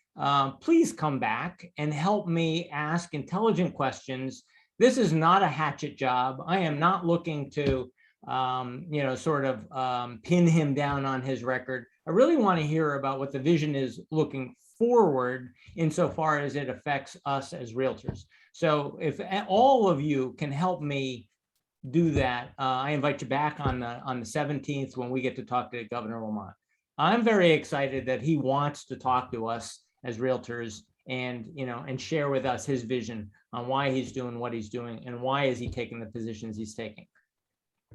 please come back and help me ask intelligent questions. This is not a hatchet job. I am not looking to, sort of pin him down on his record. I really want to hear about what the vision is looking forward insofar as it affects us as realtors. So if all of you can help me do that, I invite you back on the 17th when we get to talk to Governor Lamont. I'm very excited that he wants to talk to us as realtors and share with us his vision on why he's doing what he's doing and why is he taking the positions he's taking.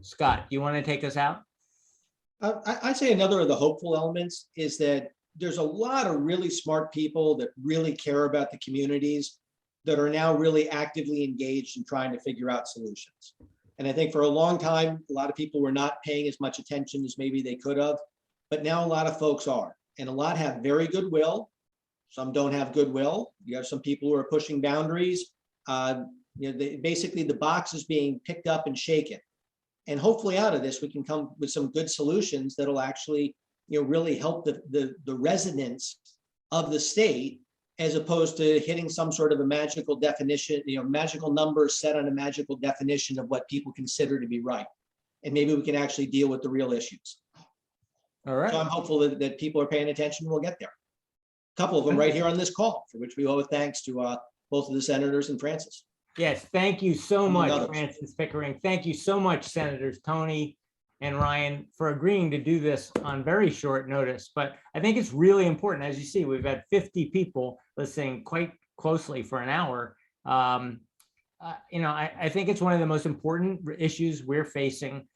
Scott, you want to take us out? I'd say another of the hopeful elements is that there's a lot of really smart people that really care about the communities that are now really actively engaged in trying to figure out solutions. And I think for a long time, a lot of people were not paying as much attention as maybe they could have, but now a lot of folks are, and a lot have very good will. Some don't have goodwill. You have some people who are pushing boundaries. Basically the box is being picked up and shaken. And hopefully out of this, we can come with some good solutions that'll actually, really help the residents of the state, as opposed to hitting some sort of a magical definition, magical numbers set on a magical definition of what people consider to be right. And maybe we can actually deal with the real issues. All right. So I'm hopeful that people are paying attention. We'll get there. A couple of them right here on this call, for which we owe thanks to both of the senators and Francis. Yes, thank you so Among much, others. Francis Pickering. Thank you so much, Senators Tony and Ryan, for agreeing to do this on very short notice. But I think it's really important. As you see, we've had 50 people listening quite closely for an hour. I think it's one of the most important issues we're facing.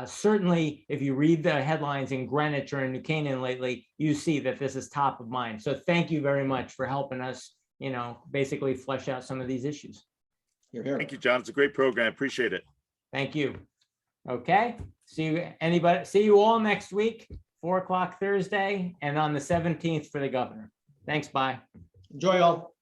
Certainly, if you read the headlines in Greenwich or in New Canaan lately, you see that this is top of mind. So thank you very much for helping us, basically flesh out some of these issues. You're here. Thank you, John. It's a great program. Appreciate it. Thank you. Okay. See you all next week, 4 o'clock Thursday, and on the 17th for the governor. Thanks. Bye. Enjoy all.